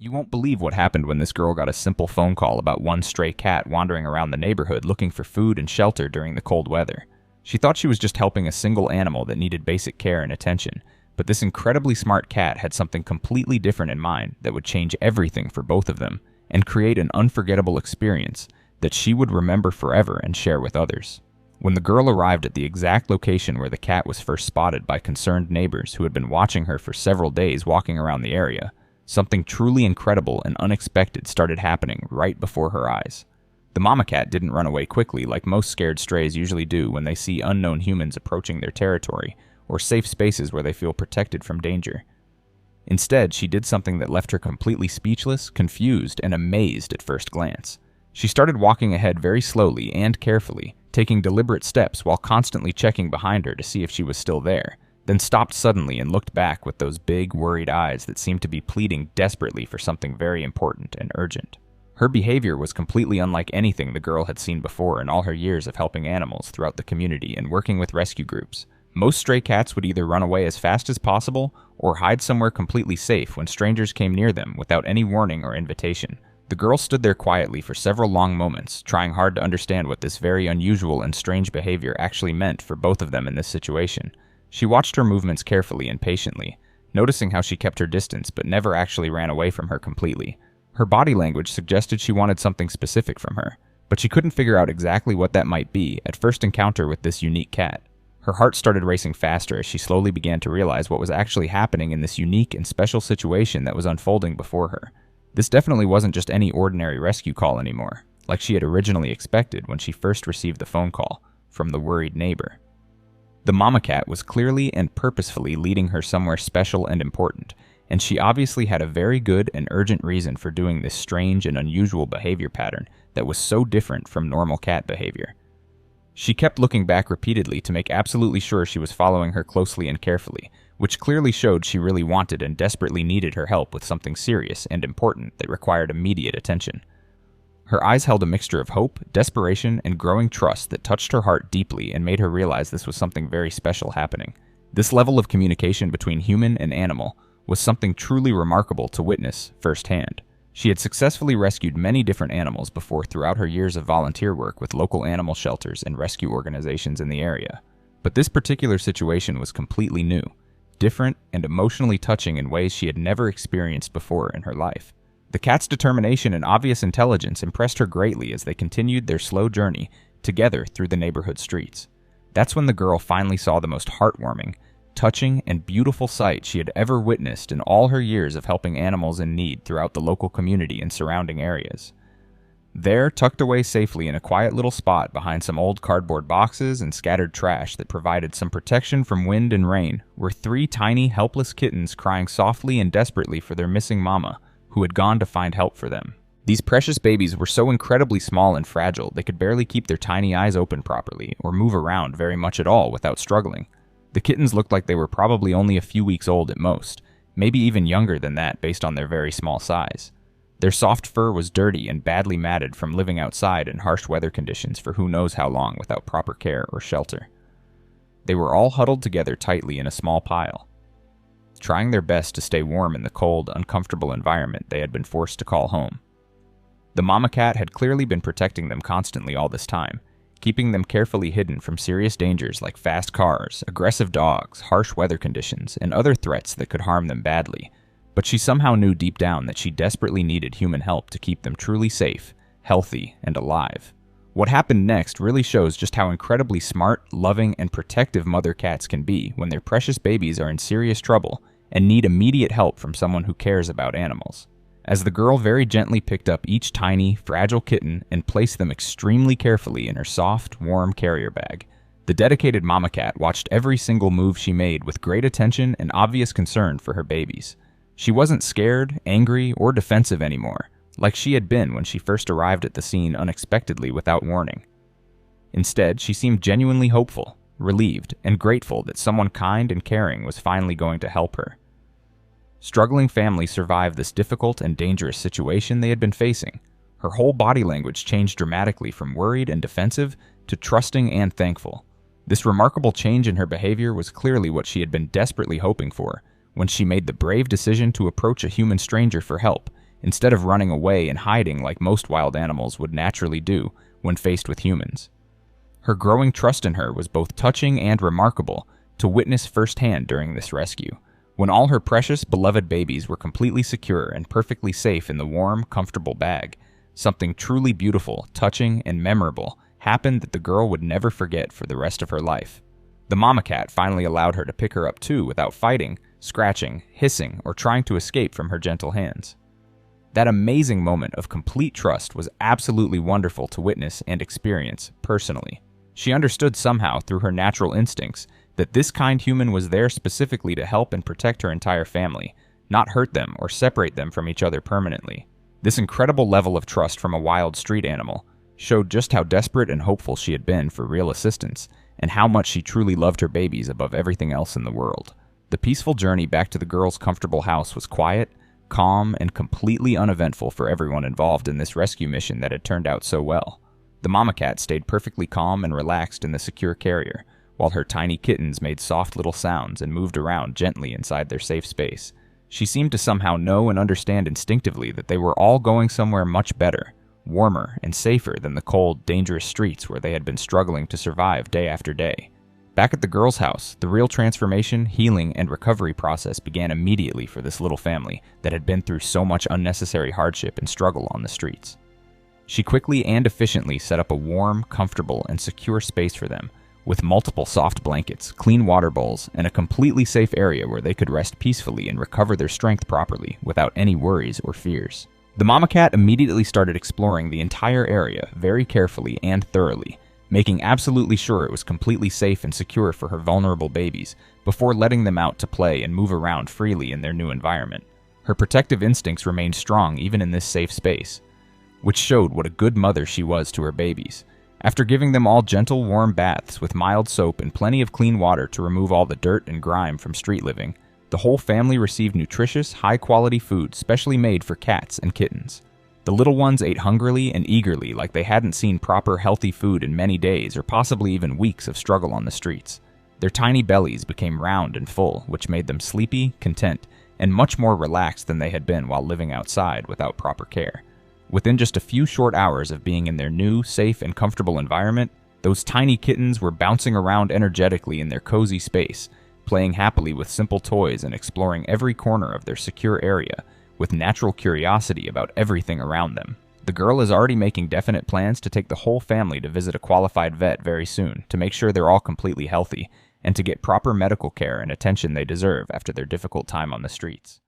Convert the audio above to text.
You won't believe what happened when this girl got a simple phone call about one stray cat wandering around the neighborhood looking for food and shelter during the cold weather. She thought she was just helping a single animal that needed basic care and attention, but this incredibly smart cat had something completely different in mind that would change everything for both of them and create an unforgettable experience that she would remember forever and share with others. When the girl arrived at the exact location where the cat was first spotted by concerned neighbors who had been watching her for several days walking around the area, something truly incredible and unexpected started happening right before her eyes. The mama cat didn't run away quickly like most scared strays usually do when they see unknown humans approaching their territory or safe spaces where they feel protected from danger. Instead, she did something that left her completely speechless, confused, and amazed at first glance. She started walking ahead very slowly and carefully, taking deliberate steps while constantly checking behind her to see if she was still there, then stopped suddenly and looked back with those big, worried eyes that seemed to be pleading desperately for something very important and urgent. Her behavior was completely unlike anything the girl had seen before in all her years of helping animals throughout the community and working with rescue groups. Most stray cats would either run away as fast as possible or hide somewhere completely safe when strangers came near them without any warning or invitation. The girl stood there quietly for several long moments, trying hard to understand what this very unusual and strange behavior actually meant for both of them in this situation. She watched her movements carefully and patiently, noticing how she kept her distance but never actually ran away from her completely. Her body language suggested she wanted something specific from her, but she couldn't figure out exactly what that might be at first encounter with this unique cat. Her heart started racing faster as she slowly began to realize what was actually happening in this unique and special situation that was unfolding before her. This definitely wasn't just any ordinary rescue call anymore, like she had originally expected when she first received the phone call from the worried neighbor. The mama cat was clearly and purposefully leading her somewhere special and important, and she obviously had a very good and urgent reason for doing this strange and unusual behavior pattern that was so different from normal cat behavior. She kept looking back repeatedly to make absolutely sure she was following her closely and carefully, which clearly showed she really wanted and desperately needed her help with something serious and important that required immediate attention. Her eyes held a mixture of hope, desperation, and growing trust that touched her heart deeply and made her realize this was something very special happening. This level of communication between human and animal was something truly remarkable to witness firsthand. She had successfully rescued many different animals before throughout her years of volunteer work with local animal shelters and rescue organizations in the area. But this particular situation was completely new, different, and emotionally touching in ways she had never experienced before in her life. The cat's determination and obvious intelligence impressed her greatly as they continued their slow journey together through the neighborhood streets. That's when the girl finally saw the most heartwarming, touching, and beautiful sight she had ever witnessed in all her years of helping animals in need throughout the local community and surrounding areas. There, tucked away safely in a quiet little spot behind some old cardboard boxes and scattered trash that provided some protection from wind and rain, were 3 tiny, helpless kittens crying softly and desperately for their missing mama, who had gone to find help for them. These precious babies were so incredibly small and fragile they could barely keep their tiny eyes open properly or move around very much at all without struggling. The kittens looked like they were probably only a few weeks old at most, maybe even younger than that based on their very small size. Their soft fur was dirty and badly matted from living outside in harsh weather conditions for who knows how long without proper care or shelter. They were all huddled together tightly in a small pile, trying their best to stay warm in the cold, uncomfortable environment they had been forced to call home. The mama cat had clearly been protecting them constantly all this time, keeping them carefully hidden from serious dangers like fast cars, aggressive dogs, harsh weather conditions, and other threats that could harm them badly. But she somehow knew deep down that she desperately needed human help to keep them truly safe, healthy, and alive. What happened next really shows just how incredibly smart, loving, and protective mother cats can be when their precious babies are in serious trouble and need immediate help from someone who cares about animals. As the girl very gently picked up each tiny, fragile kitten and placed them extremely carefully in her soft, warm carrier bag, the dedicated mama cat watched every single move she made with great attention and obvious concern for her babies. She wasn't scared, angry, or defensive anymore, like she had been when she first arrived at the scene unexpectedly without warning. Instead, she seemed genuinely hopeful, relieved, and grateful that someone kind and caring was finally going to help her. Struggling families survived this difficult and dangerous situation they had been facing. Her whole body language changed dramatically from worried and defensive to trusting and thankful. This remarkable change in her behavior was clearly what she had been desperately hoping for when she made the brave decision to approach a human stranger for help instead of running away and hiding like most wild animals would naturally do when faced with humans. Her growing trust in her was both touching and remarkable to witness firsthand during this rescue, when all her precious, beloved babies were completely secure and perfectly safe in the warm, comfortable bag. Something truly beautiful, touching, and memorable happened that the girl would never forget for the rest of her life. The mama cat finally allowed her to pick her up too without fighting, scratching, hissing, or trying to escape from her gentle hands. That amazing moment of complete trust was absolutely wonderful to witness and experience personally. She understood somehow through her natural instincts that this kind human was there specifically to help and protect her entire family, not hurt them or separate them from each other permanently. This incredible level of trust from a wild street animal showed just how desperate and hopeful she had been for real assistance, and how much she truly loved her babies above everything else in the world. The peaceful journey back to the girl's comfortable house was quiet, calm, and completely uneventful for everyone involved in this rescue mission that had turned out so well. The mama cat stayed perfectly calm and relaxed in the secure carrier, while her tiny kittens made soft little sounds and moved around gently inside their safe space. She seemed to somehow know and understand instinctively that they were all going somewhere much better, warmer, and safer than the cold, dangerous streets where they had been struggling to survive day after day. Back at the girl's house, the real transformation, healing, and recovery process began immediately for this little family that had been through so much unnecessary hardship and struggle on the streets. She quickly and efficiently set up a warm, comfortable, and secure space for them, with multiple soft blankets, clean water bowls, and a completely safe area where they could rest peacefully and recover their strength properly without any worries or fears. The mama cat immediately started exploring the entire area very carefully and thoroughly, making absolutely sure it was completely safe and secure for her vulnerable babies before letting them out to play and move around freely in their new environment. Her protective instincts remained strong even in this safe space, which showed what a good mother she was to her babies. After giving them all gentle, warm baths with mild soap and plenty of clean water to remove all the dirt and grime from street living, the whole family received nutritious, high-quality food specially made for cats and kittens. The little ones ate hungrily and eagerly like they hadn't seen proper, healthy food in many days or possibly even weeks of struggle on the streets. Their tiny bellies became round and full, which made them sleepy, content, and much more relaxed than they had been while living outside without proper care. Within just a few short hours of being in their new, safe, and comfortable environment, those tiny kittens were bouncing around energetically in their cozy space, playing happily with simple toys and exploring every corner of their secure area with natural curiosity about everything around them. The girl is already making definite plans to take the whole family to visit a qualified vet very soon to make sure they're all completely healthy and to get proper medical care and attention they deserve after their difficult time on the streets.